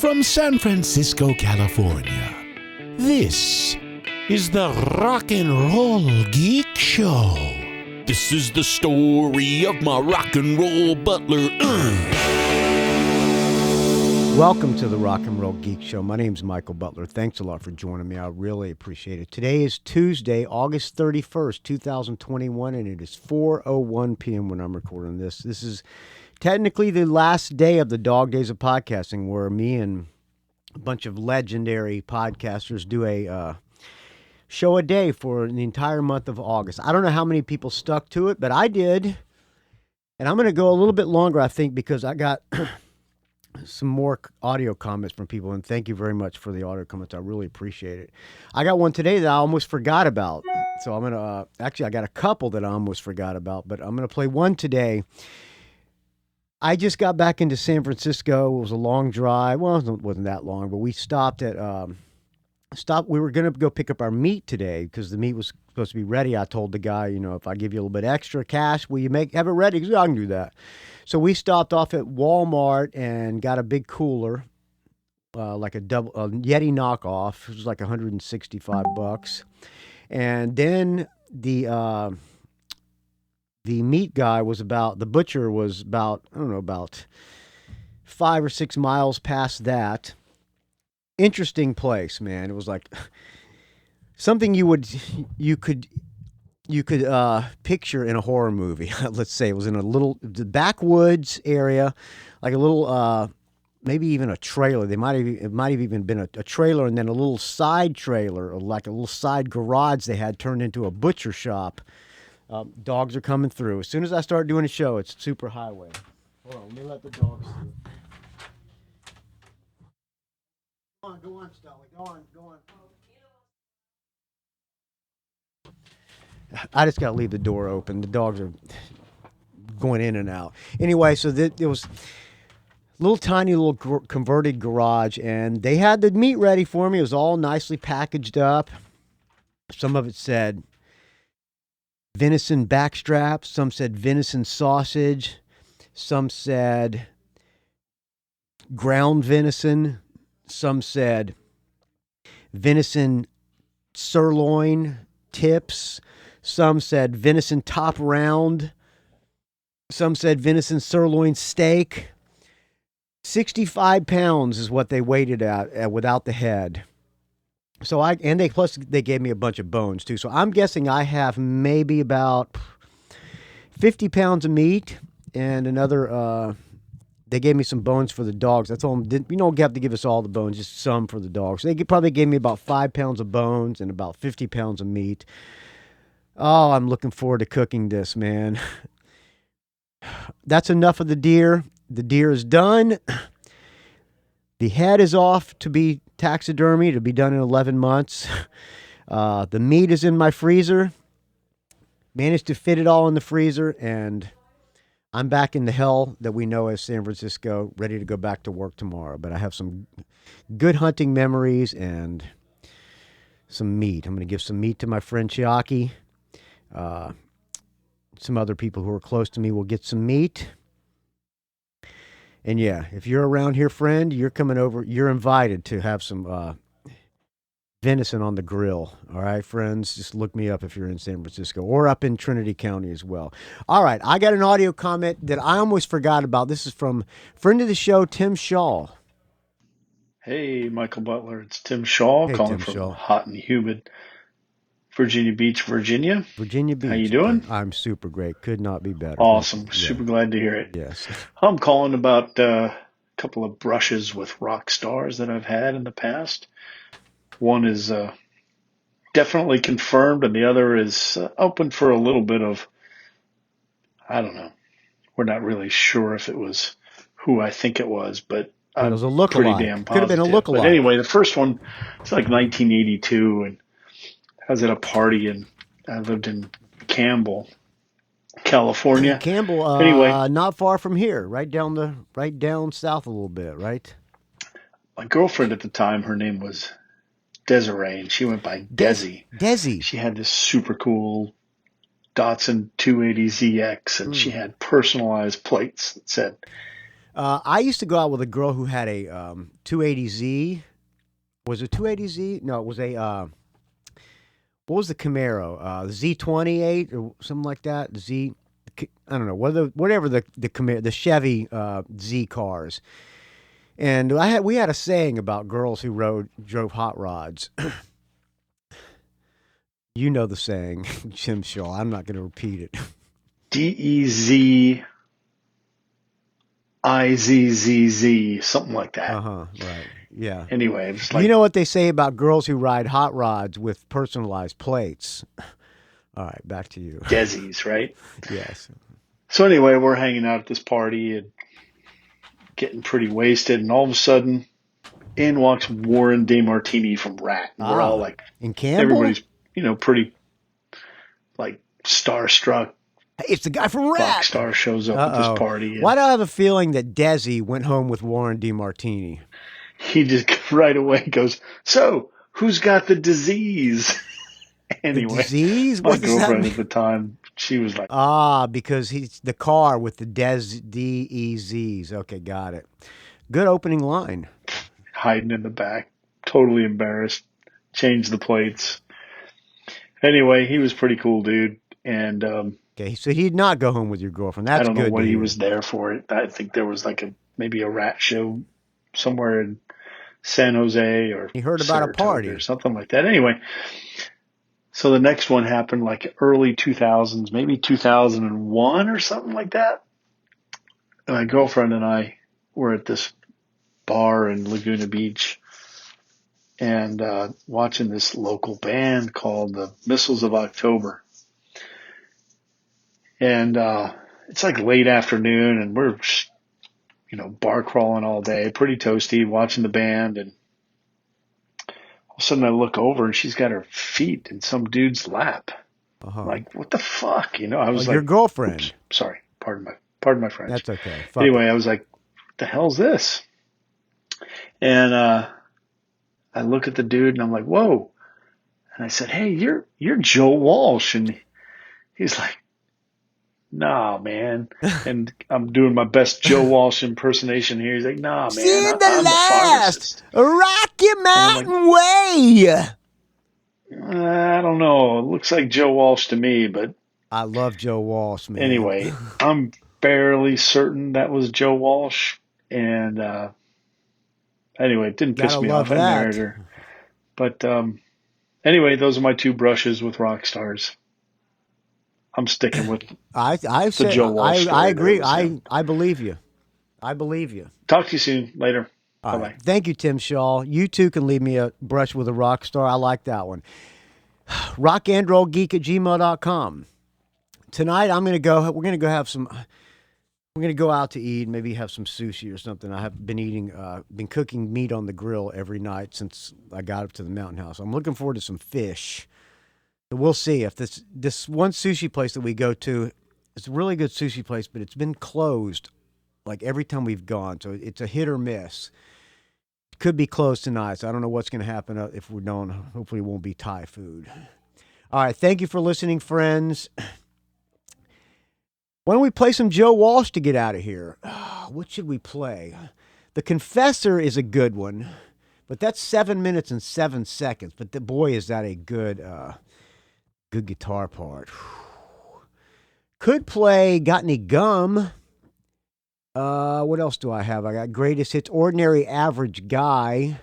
from San Francisco, California, this is the Rock and Roll Geek Show. This is the story of my rock and roll butler. Welcome to the Rock and Roll Geek Show. My name's Michael Butler. Thanks a lot for joining me. I really appreciate it. Today is Tuesday, August 31st, 2021, and it is 4:01 p.m. when I'm recording this. This is technically the last day of the Dog Days of Podcasting, where me and a bunch of legendary podcasters do a show a day for the entire month of August. I don't know how many people stuck to it, but I did. And I'm going to go a little bit longer, I think, because I got some more audio comments from people, and thank you very much for the audio comments. I really appreciate it. I got one today that I almost forgot about. So I'm going to, actually, I got a couple that I almost forgot about, but I'm going to play one today. I just got back into San Francisco. It was a long drive. Well, it wasn't that long, but we stopped at, we were going to go pick up our meat today because the meat was supposed to be ready. I told the guy, you know, if I give you a little bit extra cash, will you have it ready? Because I can do that. So we stopped off at Walmart and got a big cooler, like a Yeti knockoff. It was like $165. And then the meat guy the butcher was about 5 or 6 miles past that. Interesting place, man. It was like something you could picture in a horror movie. Let's say it was in the backwoods area, like a little, maybe even a trailer. It might have even been a trailer, and then a little side trailer, or like a little side garage they had turned into a butcher shop. Dogs are coming through. As soon as I start doing a show, it's super highway. Hold on, let me let the dogs through. Go on, Scouller. Go on. I just got to leave the door open. The dogs are going in and out. Anyway, so it was a little tiny little converted garage, and they had the meat ready for me. It was all nicely packaged up. Some of it said venison backstrap. Some said venison sausage. Some said ground venison. Some said venison sirloin tips. Some said venison top round. Some said venison sirloin steak. 65 pounds is what they weighed it at without the head. So they gave me a bunch of bones too. So I'm guessing I have maybe about 50 pounds of meat and another. They gave me some bones for the dogs. That's all. You don't have to give us all the bones, just some for the dogs. So they probably gave me about 5 pounds of bones and about 50 pounds of meat. Oh, I'm looking forward to cooking this, man. That's enough of the deer. The deer is done. The head is off to be taxidermy, to be done in 11 months. The meat is in my freezer. Managed to fit it all in the freezer, and I'm back in the hell that we know as San Francisco, ready to go back to work tomorrow. But I have some good hunting memories and some meat. I'm going to give some meat to my friend Chiaki. Some other people who are close to me will get some meat. And yeah, if you're around here, friend, you're coming over. You're invited to have some venison on the grill. All right, friends, just look me up if you're in San Francisco or up in Trinity County as well. All right, I got an audio comment that I almost forgot about. This is from friend of the show, Tim Schall. Hey, Michael Butler, it's Tim Schall calling from hot and humid Virginia Beach, Virginia. Virginia Beach. How you doing? I'm super great. Could not be better. Awesome. Super glad to hear it. Yes. I'm calling about a couple of brushes with rock stars that I've had in the past. One is definitely confirmed, and the other is open for a little bit of, I don't know. We're not really sure if it was who I think it was, but it was a lookalike. Pretty damn positive. Could have been a lookalike. But anyway, the first one, it's like 1982, and I was at a party, and I lived in Campbell, California. Campbell, anyway, not far from here, right down south a little bit, right? My girlfriend at the time, her name was Desiree, and she went by Desi. Desi. She had this super cool Datsun 280ZX, and she had personalized plates that said I used to go out with a girl who had a 280Z. Was it 280Z? No, it was a what was the Camaro? Z28 or something like that. I don't know. Whatever the Camaro, the Chevy Z cars. And we had a saying about girls who drove hot rods. You know the saying, Tim Schall. I'm not going to repeat it. DEZIZZZ, something like that. Right. Yeah. Anyway, it's like, you know what they say about girls who ride hot rods with personalized plates. All right, back to you. Desi's, right? Yes. So anyway, we're hanging out at this party and getting pretty wasted, and all of a sudden, in walks Warren DeMartini from Rat. And we're all like, in Campbell? Everybody's, pretty like starstruck. Hey, it's the guy from Rat. Rockstar shows up at this party. Why do I have a feeling that Desi went home with Warren DeMartini? He just right away goes, so who's got the disease? Anyway, the disease? My girlfriend at the time, she was like, because he's the car with the DEZs. Okay, got it. Good opening line. Hiding in the back, totally embarrassed. Changed the plates. Anyway, he was pretty cool, dude. And okay, so he did not go home with your girlfriend. That's good. I don't know what he was there for. I think there was like maybe a Rat show somewhere in San Jose, or he heard about Saratoga a party or something like that. Anyway, so the next one happened like early 2000s, maybe 2001 or something like that. And my girlfriend and I were at this bar in Laguna Beach and watching this local band called the Missiles of October. And it's like late afternoon, and we're bar crawling all day, pretty toasty, watching the band, and all of a sudden I look over and she's got her feet in some dude's lap. Like, what the fuck? I was like, your girlfriend. Oops, sorry, pardon my French. That's okay. Anyway, I was like, what the hell's this? And I look at the dude and I'm like, whoa. And I said, hey, you're Joe Walsh. And he's like, nah, man. And I'm doing my best Joe Walsh impersonation here. He's like, nah, man. See I'm the last Rocky Mountain Way. I don't know. It looks like Joe Walsh to me, but I love Joe Walsh, man. Anyway, I'm fairly certain that was Joe Walsh. And anyway, it didn't piss me off. I married her. But anyway, those are my two brushes with rock stars. I'm sticking with the Joe Walsh story. I agree. I believe you. I believe you. Talk to you soon. Later. Bye-bye. Right. Thank you, Tim Schall. You too can leave me a brush with a rock star. I like that one. rockandrollgeek@gmail.com. Tonight we're going to go out to eat, maybe have some sushi or something. I have been cooking meat on the grill every night since I got up to the mountain house. I'm looking forward to some fish. So we'll see if this one sushi place that we go to, it's a really good sushi place, but it's been closed like every time we've gone. So it's a hit or miss. It could be closed tonight. So I don't know what's going to happen if we don't. Hopefully it won't be Thai food. All right. Thank you for listening, friends. Why don't we play some Joe Walsh to get out of here? What should we play? The Confessor is a good one, but that's 7 minutes and 7 seconds. But boy, is that a good guitar part. Could play Got Any Gum? What else do I have? I got Greatest Hits, Ordinary Average Guy.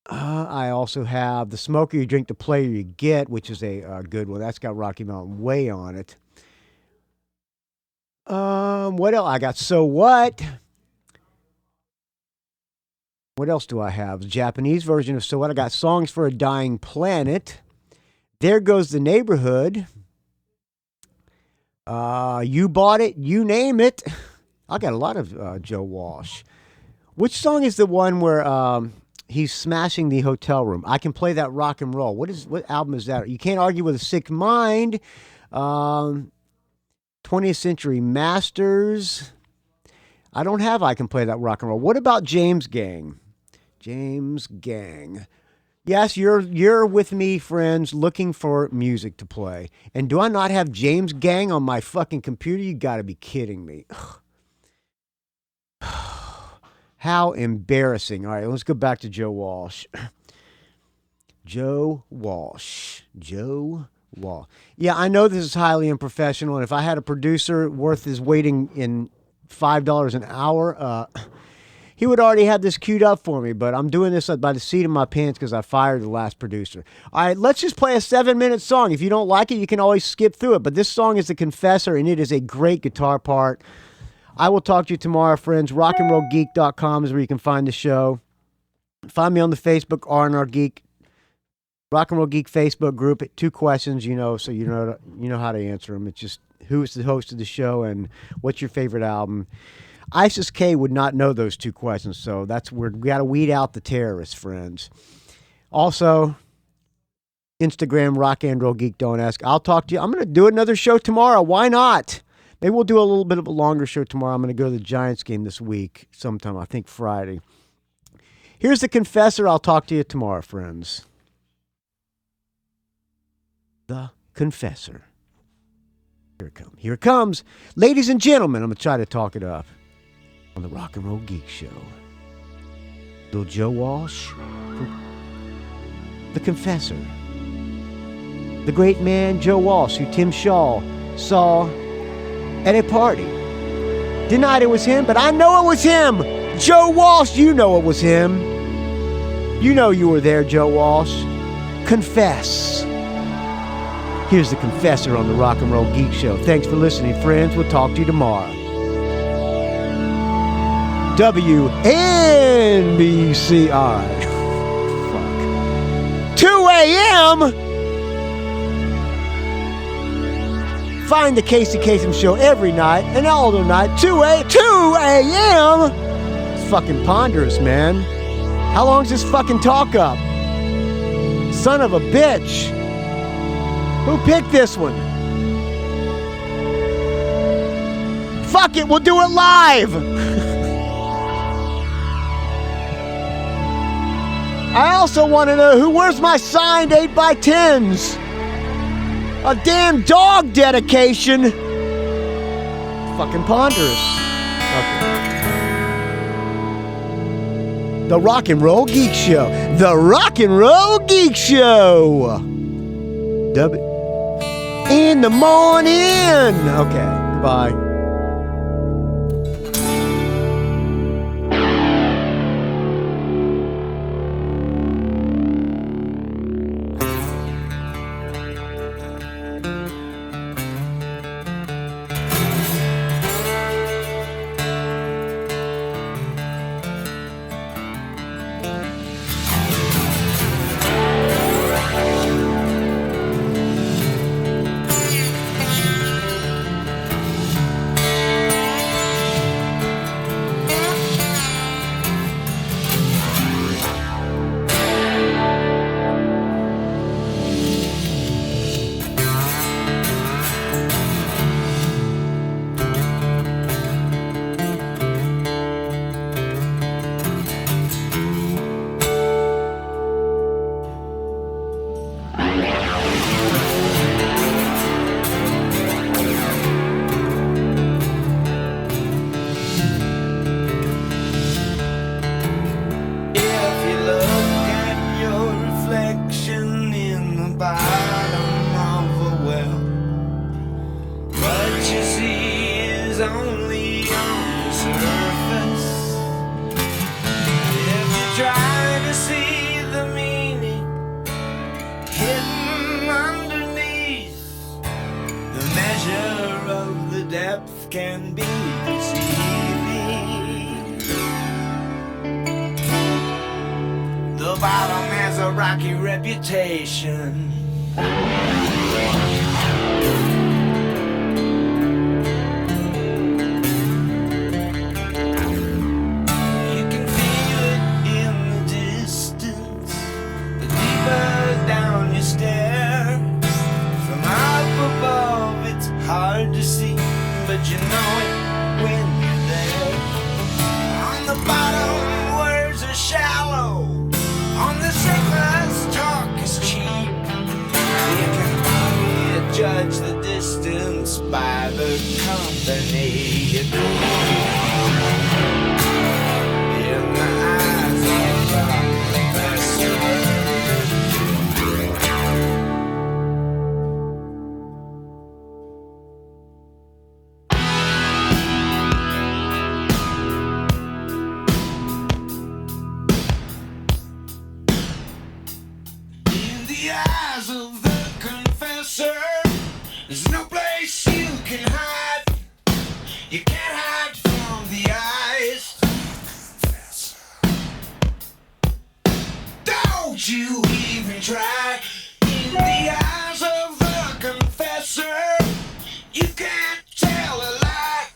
I also have The Smoker You Drink, The Player You Get, which is a good one. That's got Rocky Mountain Way on it. What else? I got So What? What else do I have? The Japanese version of So What? I got Songs for a Dying Planet. There Goes the Neighborhood. You Bought It, You Name It. I got a lot of Joe Walsh. Which song is the one where he's smashing the hotel room? I Can Play That Rock and Roll. What album is that? You Can't Argue with a Sick Mind. 20th Century Masters. I don't have I Can Play That Rock and Roll. What about James Gang? James Gang. Yes, you're with me, friends, looking for music to play. And do I not have James Gang on my fucking computer? You got to be kidding me. Ugh. How embarrassing. All right, let's go back to Joe Walsh. Joe Walsh. Yeah, I know this is highly unprofessional, and if I had a producer worth his waiting in $5 an hour, he would already have this queued up for me, but I'm doing this by the seat of my pants because I fired the last producer. All right, let's just play a 7-minute song. If you don't like it, you can always skip through it, but this song is The Confessor, and it is a great guitar part. I will talk to you tomorrow, friends. rockandrollgeek.com is where you can find the show. Find me on the Facebook, R&R Geek. Rock and Roll Geek Facebook group. 2 questions, so you know how to answer them. It's just who's the host of the show and what's your favorite album. ISIS K would not know those 2 questions, so that's where we got to weed out the terrorists, friends. Also, Instagram, Rock and Roll Geek, don't ask. I'll talk to you. I'm going to do another show tomorrow. Why not? Maybe we'll do a little bit of a longer show tomorrow. I'm going to go to the Giants game this week sometime, I think Friday. Here's The Confessor. I'll talk to you tomorrow, friends. The Confessor. Here it comes. Ladies and gentlemen, I'm going to try to talk it up on the Rock and Roll Geek Show. Little Joe Walsh, The Confessor. The great man Joe Walsh, who Tim Schall saw at a party. Denied it was him, but I know it was him. Joe Walsh, you know it was him. You know you were there, Joe Walsh. Confess. Here's The Confessor on the Rock and Roll Geek Show. Thanks for listening, friends. We'll talk to you tomorrow. WNBC. All right. Fuck. 2 a.m. Find the Casey Kasem Show every night and all the night. 2 a.m. It's fucking ponderous, man. How long's this fucking talk up? Son of a bitch. Who picked this one? Fuck it, we'll do it live. I also want to know where's my signed 8x10s? A damn dog dedication. Fucking ponderous. Okay. The Rock and Roll Geek Show. The Rock and Roll Geek Show. In the morning. Okay, goodbye. Reputation. You can feel it in the distance, the deeper down you stare. From up above it's hard to see, but you know it when you're there. On the bottom words are shallow, on the surface talk is cheap. You can only judge the distance by the company you keep. You can't hide from the eyes. Don't you even try. In the eyes of the confessor, you can't tell a lie.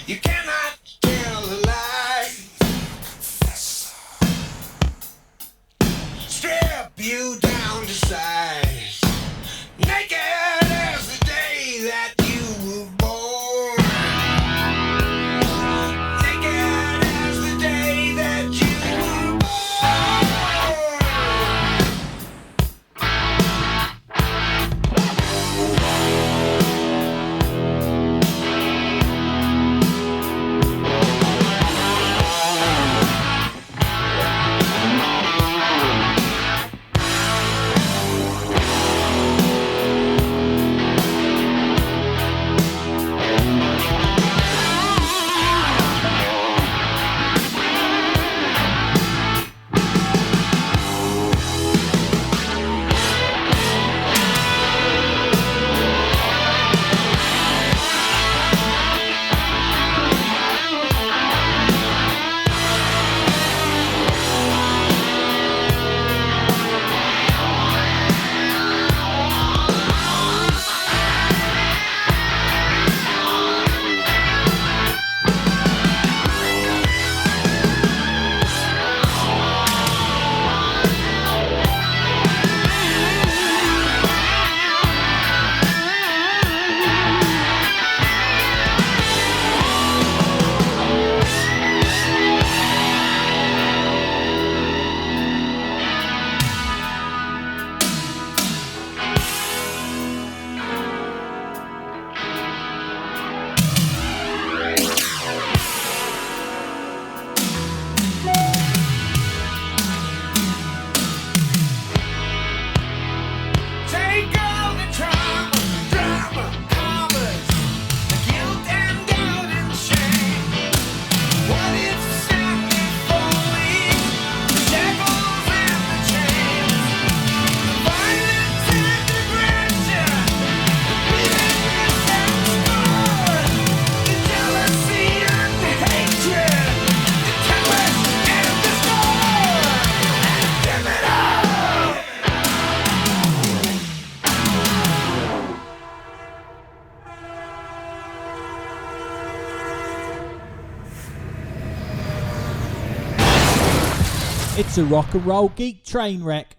You cannot tell a lie. Strip you down to size, naked as the day that you were born. Naked as the day that you were born. It's a rock and roll geek train wreck.